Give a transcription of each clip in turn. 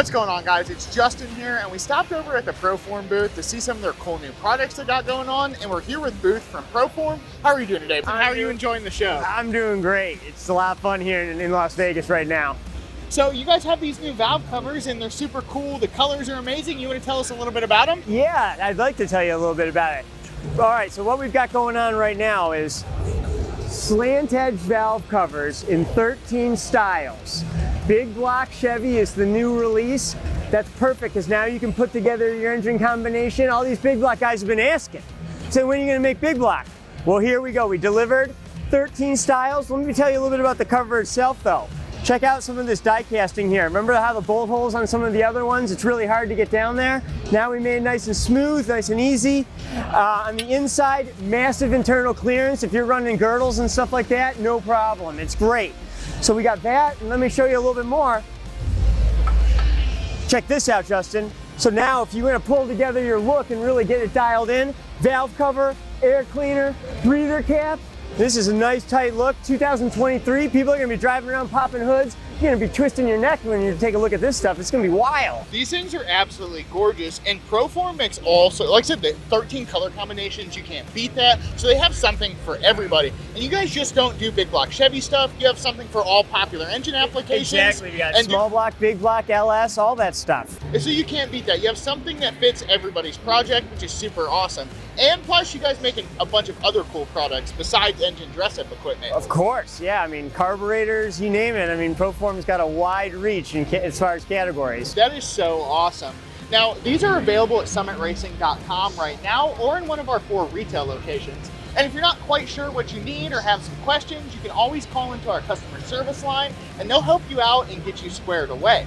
What's going on, guys? It's Justin here, and we stopped over at the Proform booth to see some of their cool new products they got going on, and we're here with Booth from Proform. How are you doing today? How are you enjoying the show? I'm doing great. It's a lot of fun here in Las Vegas right now. So you guys have these new valve covers, and they're super cool. The colors are amazing. You want to tell us a little bit about them? Yeah, I'd like to tell you a little bit about it. All right, so what we've got going on right now is slant-edge valve covers in 13 styles. Big block Chevy is the new release. That's perfect because now you can put together your engine combination. All these big block guys have been asking. So when are you going to make big block? Well, here we go. We delivered 13 styles. Let me tell you a little bit about the cover itself though. Check out some of this die casting here. Remember how the bolt holes on some of the other ones? It's really hard to get down there. Now we made it nice and smooth, nice and easy. On the inside, massive internal clearance. If you're running girdles and stuff like that, no problem. It's great. So we got that, and let me show you a little bit more. Check this out, Justin. So now if you want to pull together your look and really get it dialed in, valve cover, air cleaner, breather cap. This is a nice tight look. 2023, people are gonna be driving around popping hoods. You're gonna be twisting your neck when you take a look at this stuff. It's gonna be wild. These things are absolutely gorgeous, and Proform makes also, like I said, the 13 color combinations, you can't beat that. So they have something for everybody. And you guys just don't do big block Chevy stuff. You have something for all popular engine applications. Exactly, you got small block, big block, LS, all that stuff. So you can't beat that. You have something that fits everybody's project, which is super awesome. And plus, you guys making a bunch of other cool products besides engine dress-up equipment. Of course, yeah. I mean, carburetors, you name it. I mean, Proform's got a wide reach as far as categories. That is so awesome. Now, these are available at summitracing.com right now or in one of our 4 retail locations. And if you're not quite sure what you need or have some questions, you can always call into our customer service line and they'll help you out and get you squared away.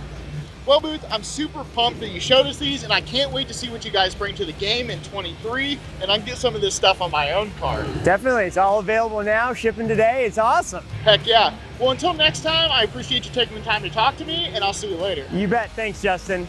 Well, Booth, I'm super pumped that you showed us these, and I can't wait to see what you guys bring to the game in 23, and I can get some of this stuff on my own car. Definitely, it's all available now, shipping today. It's awesome. Heck yeah. Well, until next time, I appreciate you taking the time to talk to me, and I'll see you later. You bet. Thanks, Justin.